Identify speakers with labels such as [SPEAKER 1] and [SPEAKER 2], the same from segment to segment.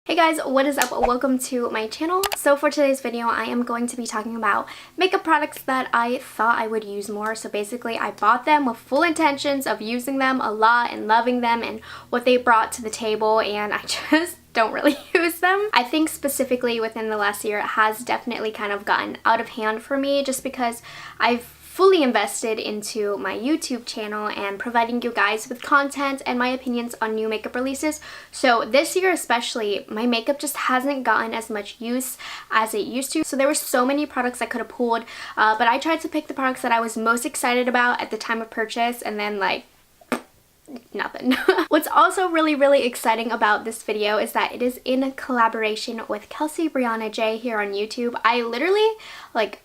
[SPEAKER 1] Hey guys, what is up? Welcome to my channel. So for today's video, I am going to be talking about makeup products that I thought I would use more. So basically, I bought them with full intentions of using them a lot and loving them and what they brought to the table, and I just don't really use them. I think specifically within the last year, it has definitely kind of gotten out of hand for me just because I've fully invested into my YouTube channel and providing you guys with content and my opinions on new makeup releases. So this year especially, my makeup just hasn't gotten as much use as it used to. So there were so many products I could have pulled, but I tried to pick the products that I was most excited about at the time of purchase, and then like nothing. What's also really exciting about this video is that it is in collaboration with Laurent.jean here on YouTube. I literally,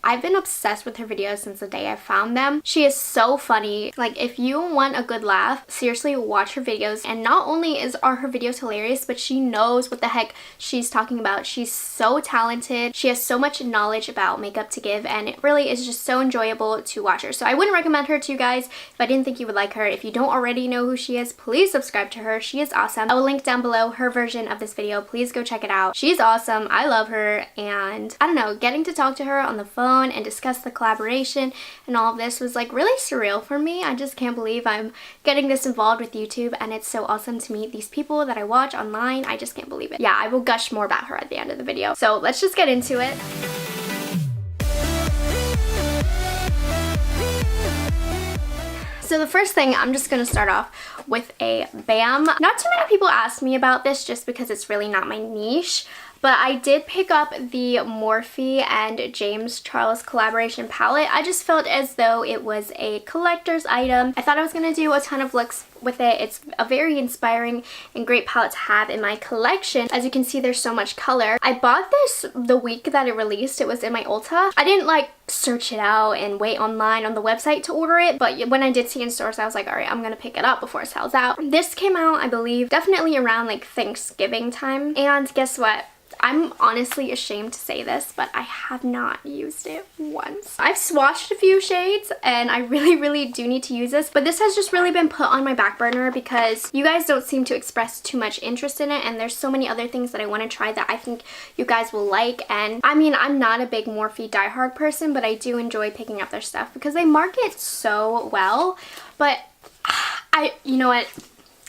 [SPEAKER 1] I've been obsessed with her videos since the day I found them. She is so funny. Like, if you want a good laugh, seriously watch her videos. And not only are her videos hilarious, but she knows what the heck she's talking about. She's so talented. She has so much knowledge about makeup to give, and it really is just so enjoyable to watch her. So I wouldn't recommend her to you guys if I didn't think you would like her. If you don't already know who she is, please subscribe to her. She is awesome. I will link down below her version of this video. Please go check it out. She's awesome. I love her, and I don't know, getting to talk to her on the phone and discuss the collaboration and all of this was like really surreal for me. I just can't believe I'm getting this involved with YouTube, and it's so awesome to meet these people that I watch online. I just can't believe it. Yeah, I will gush more about her at the end of the video. So let's just get into it. So the first thing, I'm just going to start off with a BAM. Not too many people ask me about this just because it's really not my niche, but I did pick up the Morphe and James Charles collaboration palette. I just felt as though it was a collector's item. I thought I was going to do a ton of looks with it. It's a very inspiring and great palette to have in my collection. As you can see, there's so much color. I bought this the week that it released. It was in my Ulta. I didn't search it out and wait online on the website to order it, but when I did see it in stores, I was like, all right, I'm gonna pick it up before it sells out. This came out, I believe, definitely around Thanksgiving time, and guess what? I'm honestly ashamed to say this, but I have not used it once. I've swatched a few shades and I really do need to use this, but this has just really been put on my back burner because you guys don't seem to express too much interest in it, and there's so many other things that I want to try that I think you guys will like. And I mean, I'm not a big Morphe diehard person, but I do enjoy picking up their stuff because they market so well. But you know what?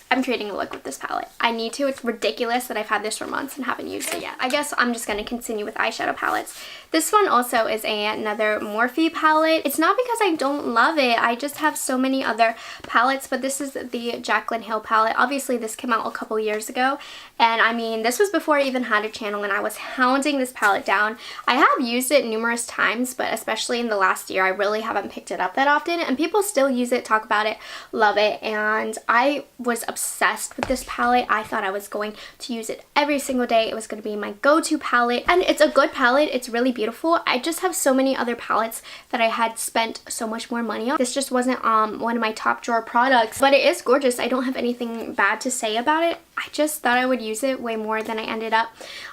[SPEAKER 1] I'm creating a look with this palette. I need to. It's ridiculous that I've had this for months and haven't used it yet. I guess I'm just going to continue with eyeshadow palettes. This one also is another Morphe palette. It's not because I don't love it. I just have so many other palettes, but this is the Jaclyn Hill palette. Obviously, this came out a couple years ago, and I mean, this was before I even had a channel, and I was hounding this palette down. I have used it numerous times, but especially in the last year, I really haven't picked it up that often, and people still use it, talk about it, love it, and I was obsessed with this palette. I thought I was going to use it every single day. It was going to be my go-to palette, and it's a good palette. It's really beautiful. I just have so many other palettes that I had spent so much more money on. This just wasn't one of my top drawer products, but it is gorgeous. I don't have anything bad to say about it. I just thought I would use it way more than I ended up.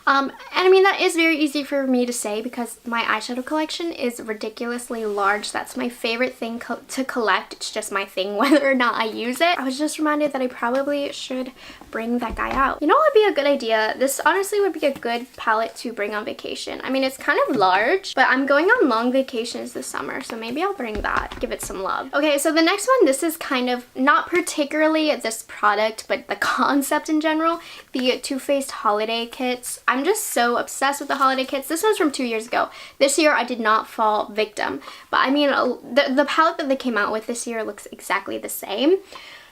[SPEAKER 1] And I mean, that is very easy for me to say because my eyeshadow collection is ridiculously large. That's my favorite thing to collect. It's just my thing whether or not I use it. I was just reminded that I probably should bring that guy out. You know what would be a good idea? This honestly would be a good palette to bring on vacation. I mean, it's kind of large, but I'm going on long vacations this summer, so maybe I'll bring that, give it some love. Okay, so the next one, this is kind of not particularly this product, but the concept in general, the Too Faced holiday kits. I'm just so obsessed with the holiday kits. This one's from 2 years ago. This year I did not fall victim, but I mean, the palette that they came out with this year looks exactly the same.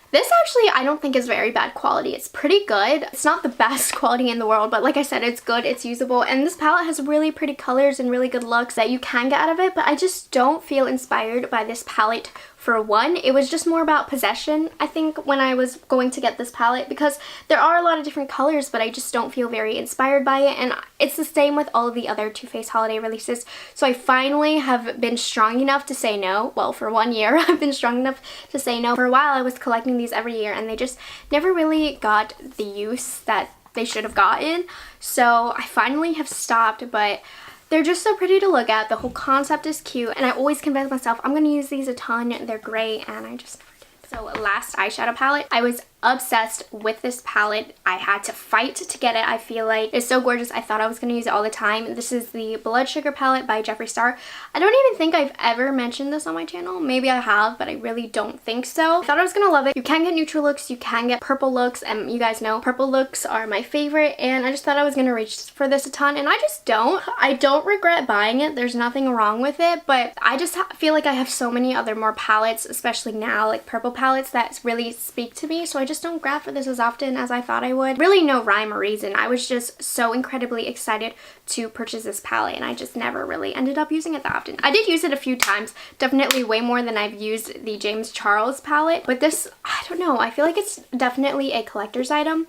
[SPEAKER 1] This actually I don't think is very bad quality. It's pretty good. It's not the best quality in the world, but like I said, it's good, it's usable, and this palette has really pretty colors and really good looks that you can get out of it, but I just don't feel inspired by this palette. For one, it was just more about possession, I think, when I was going to get this palette, because there are a lot of different colors, but I just don't feel very inspired by it, and it's the same with all of the other Too Faced holiday releases. So I finally have been strong enough to say no. Well, for 1 year, I've been strong enough to say no. For a while, I was collecting these every year, and they just never really got the use that they should have gotten. So I finally have stopped, but they're just so pretty to look at. The whole concept is cute, and I always convince myself I'm going to use these a ton. They're great, and I just never did. So last eyeshadow palette, I was obsessed with this palette. I had to fight to get it. I feel like it's so gorgeous. I thought I was going to use it all the time. This is the Blood Sugar palette by Jeffree Star. I don't even think I've ever mentioned this on my channel. Maybe I have, but I really don't think so. I thought I was going to love it. You can get neutral looks, you can get purple looks, and you guys know purple looks are my favorite, and I just thought I was going to reach for this a ton, and I just don't. I don't regret buying it. There's nothing wrong with it, but I just feel like I have so many other more palettes, especially now, like purple palettes that really speak to me, so I just don't grab for this as often as I thought I would. Really no rhyme or reason. I was just so incredibly excited to purchase this palette, and I just never really ended up using it that often. I did use it a few times, definitely way more than I've used the James Charles palette, but this, I don't know, I feel like it's definitely a collector's item.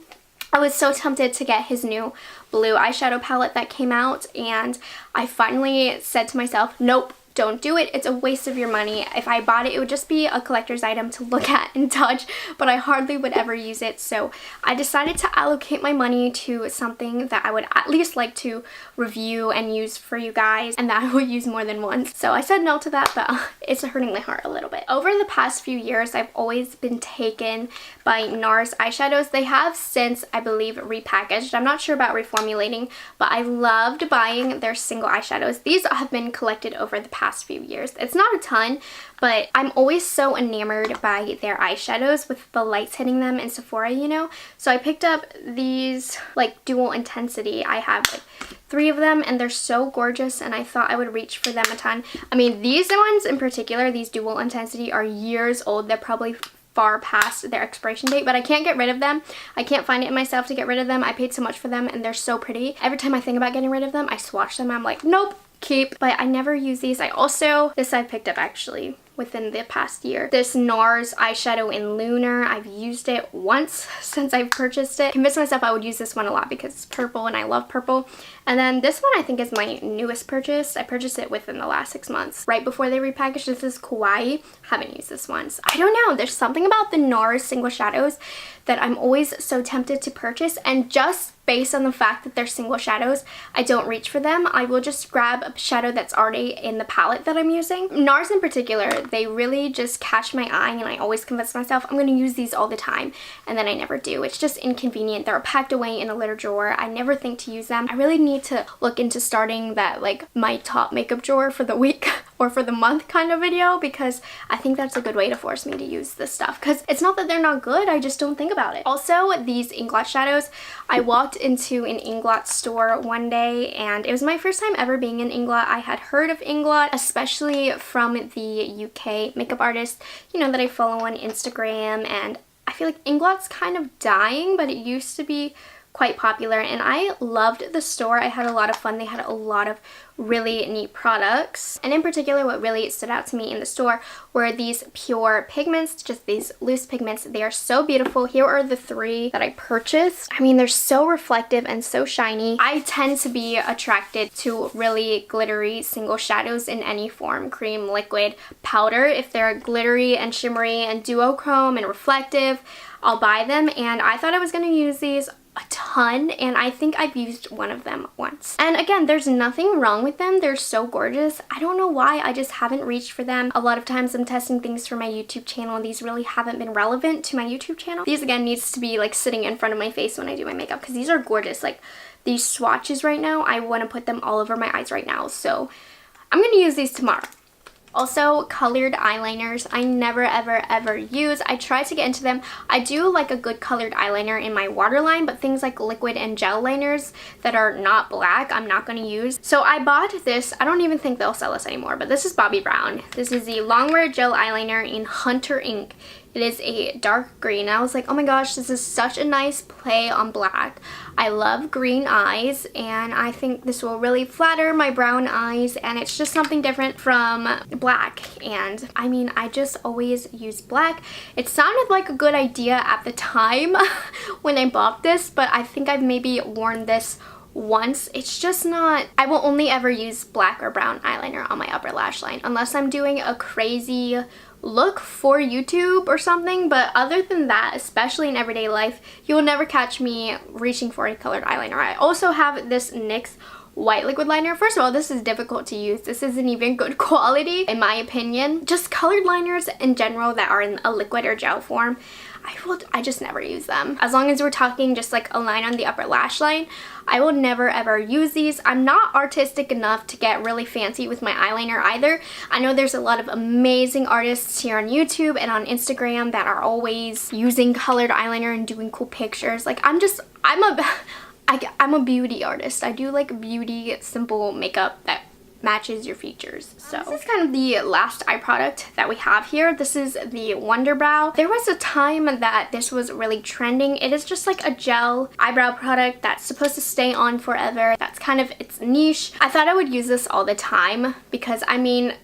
[SPEAKER 1] I was so tempted to get his new blue eyeshadow palette that came out, and I finally said to myself, nope, don't do it. It's a waste of your money. If I bought it, it would just be a collector's item to look at and touch, but I hardly would ever use it. So I decided to allocate my money to something that I would at least like to review and use for you guys, and that I will use more than once. So I said no to that, but it's hurting my heart a little bit. Over the past few years, I've always been taken by NARS eyeshadows. They have since, I believe, repackaged. I'm not sure about reformulating, but I loved buying their single eyeshadows. These have been collected over the past few years. It's not a ton, but I'm always so enamored by their eyeshadows with the lights hitting them in Sephora, you know? So I picked up these like dual intensity. I have like 3 of them, and they're so gorgeous, and I thought I would reach for them a ton. I mean, these ones in particular, these dual intensity, are years old. They're probably far past their expiration date, but I can't get rid of them. I can't find it in myself to get rid of them. I paid so much for them, and they're so pretty. Every time I think about getting rid of them, I swatch them. I'm like, nope, keep. But I never use these. This I picked up actually within the past year. This NARS eyeshadow in Lunar. I've used it once since I've purchased it. Convinced myself I would use this one a lot because it's purple and I love purple. And then this one I think is my newest purchase. I purchased it within the last 6 months, right before they repackaged. This is Kawaii. Haven't used this once. I don't know. There's something about the NARS single shadows that I'm always so tempted to purchase, and just based on the fact that they're single shadows, I don't reach for them. I will just grab a shadow that's already in the palette that I'm using. NARS in particular, they really just catch my eye, and I always convince myself I'm going to use these all the time, and then I never do. It's just inconvenient. They're packed away in a litter drawer. I never think to use them. I really need to look into starting that like my top makeup drawer for the week or for the month kind of video, because I think that's a good way to force me to use this stuff, because it's not that they're not good, I just don't think about it. Also, these Inglot shadows, I walked into an Inglot store one day, and it was my first time ever being in Inglot. I had heard of Inglot, especially from the UK makeup artist, you know, that I follow on Instagram, and I feel like Inglot's kind of dying, but it used to be quite popular, and I loved the store. I had a lot of fun. They had a lot of really neat products, and in particular what really stood out to me in the store were these pure pigments, just these loose pigments. They are so beautiful. Here are the 3 that I purchased. I mean, they're so reflective and so shiny. I tend to be attracted to really glittery single shadows in any form, cream, liquid, powder. If they're glittery and shimmery and duochrome and reflective, I'll buy them, and I thought I was going to use these a ton, and I think I've used one of them once. And again, there's nothing wrong with them. They're so gorgeous. I don't know why I just haven't reached for them. A lot of times I'm testing things for my YouTube channel, and these really haven't been relevant to my YouTube channel. These again needs to be like sitting in front of my face when I do my makeup, because these are gorgeous. Like these swatches right now, I want to put them all over my eyes right now, so I'm going to use these tomorrow. Also, colored eyeliners, I never ever use. I try to get into them. I do like a good colored eyeliner in my waterline, but things like liquid and gel liners that are not black, I'm not going to use. So I bought this. I don't even think they'll sell this anymore, but this is Bobbi Brown. This is the Longwear Gel Eyeliner in Hunter Ink. It is a dark green. I was like, oh my gosh, this is such a nice play on black. I love green eyes, and I think this will really flatter my brown eyes, and it's just something different from black. And I mean, I just always use black. It sounded like a good idea at the time when I bought this, but I think I've maybe worn this once. It's just not, I will only ever use black or brown eyeliner on my upper lash line unless I'm doing a crazy look for YouTube or something, but other than that, especially in everyday life, you will never catch me reaching for a colored eyeliner. I also have this NYX white liquid liner. First of all, this is difficult to use. This isn't even good quality in my opinion. Just colored liners in general that are in a liquid or gel form, I just never use them. As long as we're talking just like a line on the upper lash line, I will never ever use these. I'm not artistic enough to get really fancy with my eyeliner either. I know there's a lot of amazing artists here on YouTube and on Instagram that are always using colored eyeliner and doing cool pictures. Like I'm a beauty artist. I do like beauty, simple makeup that matches your features. So this is kind of the last eye product that we have here. This is the Wonder Brow. There was a time that this was really trending. It is just like a gel eyebrow product that's supposed to stay on forever. That's kind of its niche. I thought I would use this all the time because I mean,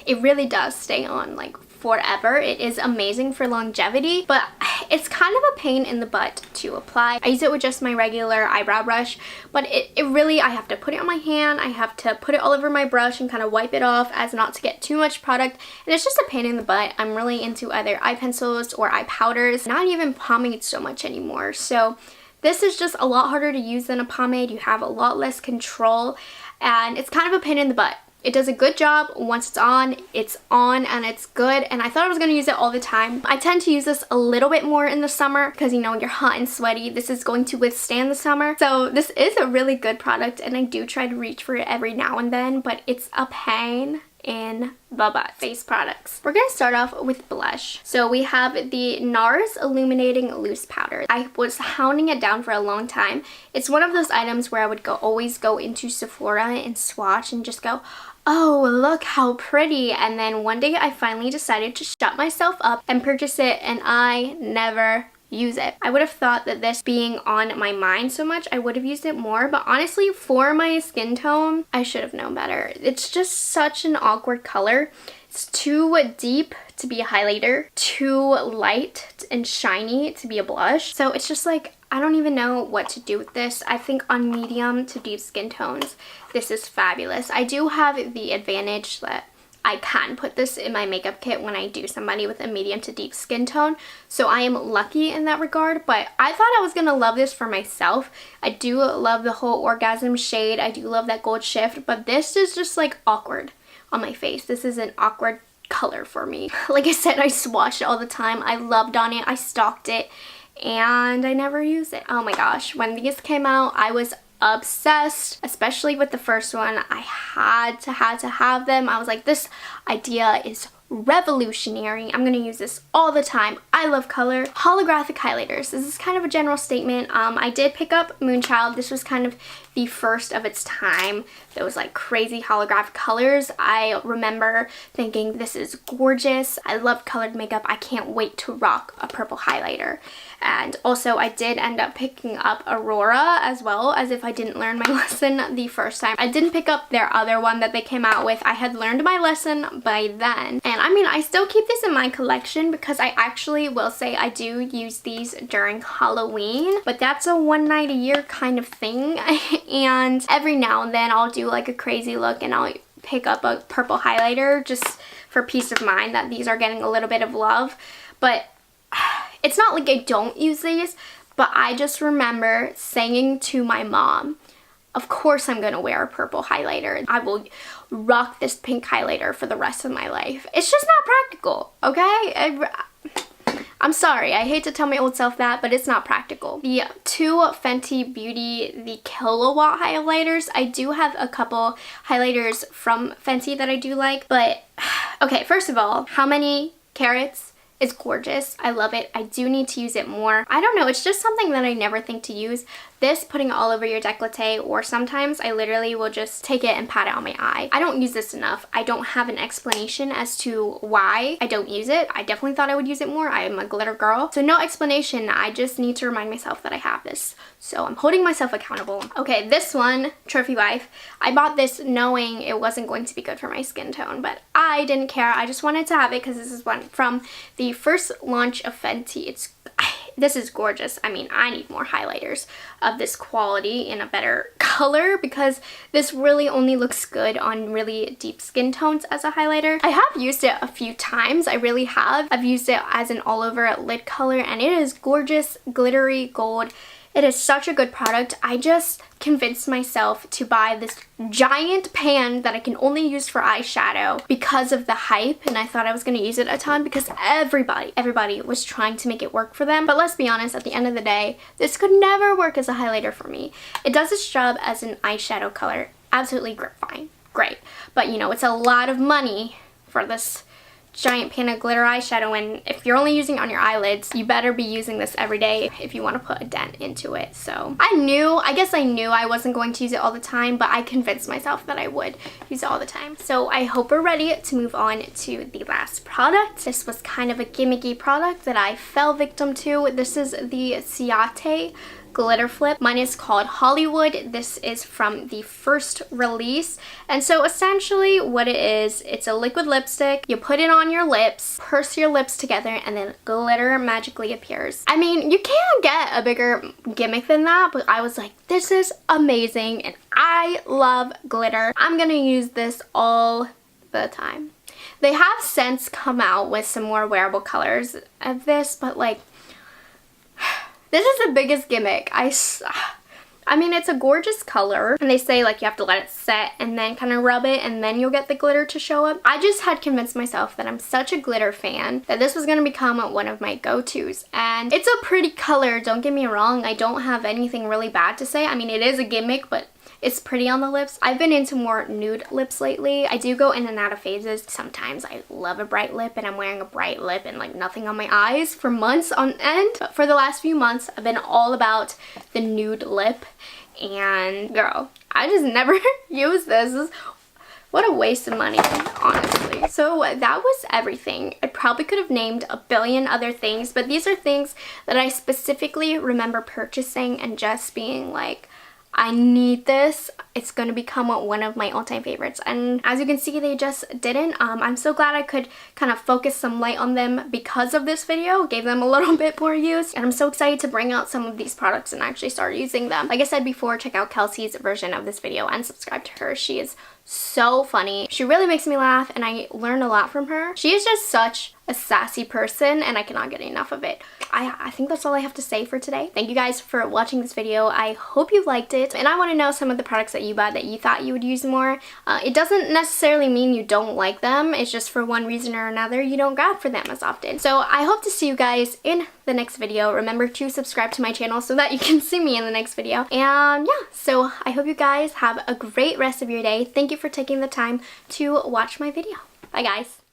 [SPEAKER 1] it really does stay on like forever. It is amazing for longevity, but it's kind of a pain in the butt to apply. I use it with just my regular eyebrow brush, but it really, I have to put it on my hand, I have to put it all over my brush and kind of wipe it off as not to get too much product, and it's just a pain in the butt. I'm really into either eye pencils or eye powders, not even pomade so much anymore. So this is just a lot harder to use than a pomade. You have a lot less control, and it's kind of a pain in the butt. It does a good job. Once it's on and it's good, and I thought I was going to use it all the time. I tend to use this a little bit more in the summer because, you know, you're hot and sweaty. This is going to withstand the summer. So this is a really good product, and I do try to reach for it every now and then, but it's a pain in the butt. Face products. We're going to start off with blush. So we have the NARS Illuminating Loose Powder. I was hounding it down for a long time. It's one of those items where I would always go into Sephora and swatch and just go, oh, look how pretty. And then one day I finally decided to shut myself up and purchase it, and I never use it. I would have thought that this being on my mind so much, I would have used it more, but honestly, for my skin tone, I should have known better. It's just such an awkward color. It's too deep to be a highlighter, too light and shiny to be a blush. So it's just like, I don't even know what to do with this. I think on medium to deep skin tones, this is fabulous. I do have the advantage that I can put this in my makeup kit when I do somebody with a medium to deep skin tone, so I am lucky in that regard, but I thought I was gonna love this for myself. I do love the whole orgasm shade. I do love that gold shift, but this is just like awkward on my face. This is an awkward color for me. Like I said, I swatched it all the time. I loved on it. I stalked it, and I never used it. Oh my gosh, when these came out, I was obsessed, especially with the first one. I had to have them. I was like, this idea is revolutionary. I'm gonna use this all the time. I love color. Holographic highlighters. This is kind of a general statement. I did pick up Moonchild. This was kind of the first of its time. Those like crazy holographic colors. I remember thinking, this is gorgeous. I love colored makeup. I can't wait to rock a purple highlighter. And also I did end up picking up Aurora as well, as if I didn't learn my lesson the first time. I didn't pick up their other one that they came out with. I had learned my lesson by then. And I mean, I still keep this in my collection because I actually will say I do use these during Halloween, but that's a one night a year kind of thing. And every now and then I'll do like a crazy look and I'll pick up a purple highlighter just for peace of mind that these are getting a little bit of love. But it's not like I don't use these, but I just remember saying to my mom, of course I'm gonna wear a purple highlighter. I will rock this pink highlighter for the rest of my life. It's just not practical, okay? I'm sorry, I hate to tell my old self that, but it's not practical. The two Fenty Beauty, the Kilowatt highlighters, I do have a couple highlighters from Fenty that I do like, but okay, first of all, how many carats? It's gorgeous. I love it. I do need to use it more. I don't know, it's just something that I never think to use. This, putting it all over your décolleté, or sometimes I literally will just take it and pat it on my eye. I don't use this enough. I don't have an explanation as to why I don't use it. I definitely thought I would use it more. I am a glitter girl. So no explanation. I just need to remind myself that I have this. So I'm holding myself accountable. Okay, this one, Trophy Wife. I bought this knowing it wasn't going to be good for my skin tone, but I didn't care. I just wanted to have it because this is one from the first launch of Fenty. This is gorgeous. I mean, I need more highlighters of this quality in a better color because this really only looks good on really deep skin tones as a highlighter. I have used it a few times. I really have. I've used it as an all over lid color, and it is gorgeous, glittery gold. It is such a good product. I just convinced myself to buy this giant pan that I can only use for eyeshadow because of the hype, and I thought I was going to use it a ton because everybody was trying to make it work for them. But let's be honest, at the end of the day, this could never work as a highlighter for me. It does its job as an eyeshadow color. Absolutely fine. Great. But you know, it's a lot of money for this giant pan of glitter eyeshadow, and if you're only using it on your eyelids, you better be using this every day if you want to put a dent into it. So I guess I knew I wasn't going to use it all the time, but I convinced myself that I would use it all the time. So I hope we're ready to move on to the last product. This was kind of a gimmicky product that I fell victim to. This is the Ciate glitter flip. Mine is called Hollywood. This is from the first release. And so essentially what it is, it's a liquid lipstick. You put it on your lips, purse your lips together, and then glitter magically appears. I mean, you can't get a bigger gimmick than that, but I was like, this is amazing and I love glitter. I'm gonna use this all the time. They have since come out with some more wearable colors of this, but like, this is the biggest gimmick. I mean, it's a gorgeous color, and they say like you have to let it set and then kind of rub it and then you'll get the glitter to show up. I just had convinced myself that I'm such a glitter fan that this was going to become one of my go-tos. And it's a pretty color, don't get me wrong. I don't have anything really bad to say. I mean, it is a gimmick, but it's pretty on the lips. I've been into more nude lips lately. I do go in and out of phases. Sometimes I love a bright lip and I'm wearing a bright lip and like nothing on my eyes for months on end. But for the last few months, I've been all about the nude lip. And girl, I just never use this. What a waste of money, honestly. So that was everything. I probably could have named a billion other things, but these are things that I specifically remember purchasing and just being like, I need this. It's going to become one of my all-time favorites. And as you can see, they just didn't. I'm so glad I could kind of focus some light on them because of this video. Gave them a little bit more use. And I'm so excited to bring out some of these products and actually start using them. Like I said before, check out Kelsey's version of this video and subscribe to her. She is so funny. She really makes me laugh and I learn a lot from her. She is just such a sassy person and I cannot get enough of it. I think that's all I have to say for today. Thank you guys for watching this video. I hope you liked it, and I want to know some of the products that you bought that you thought you would use more. It doesn't necessarily mean you don't like them. It's just for one reason or another you don't grab for them as often. So I hope to see you guys in the next video. Remember to subscribe to my channel so that you can see me in the next video. And yeah, so I hope you guys have a great rest of your day. Thank you for taking the time to watch my video. Bye guys.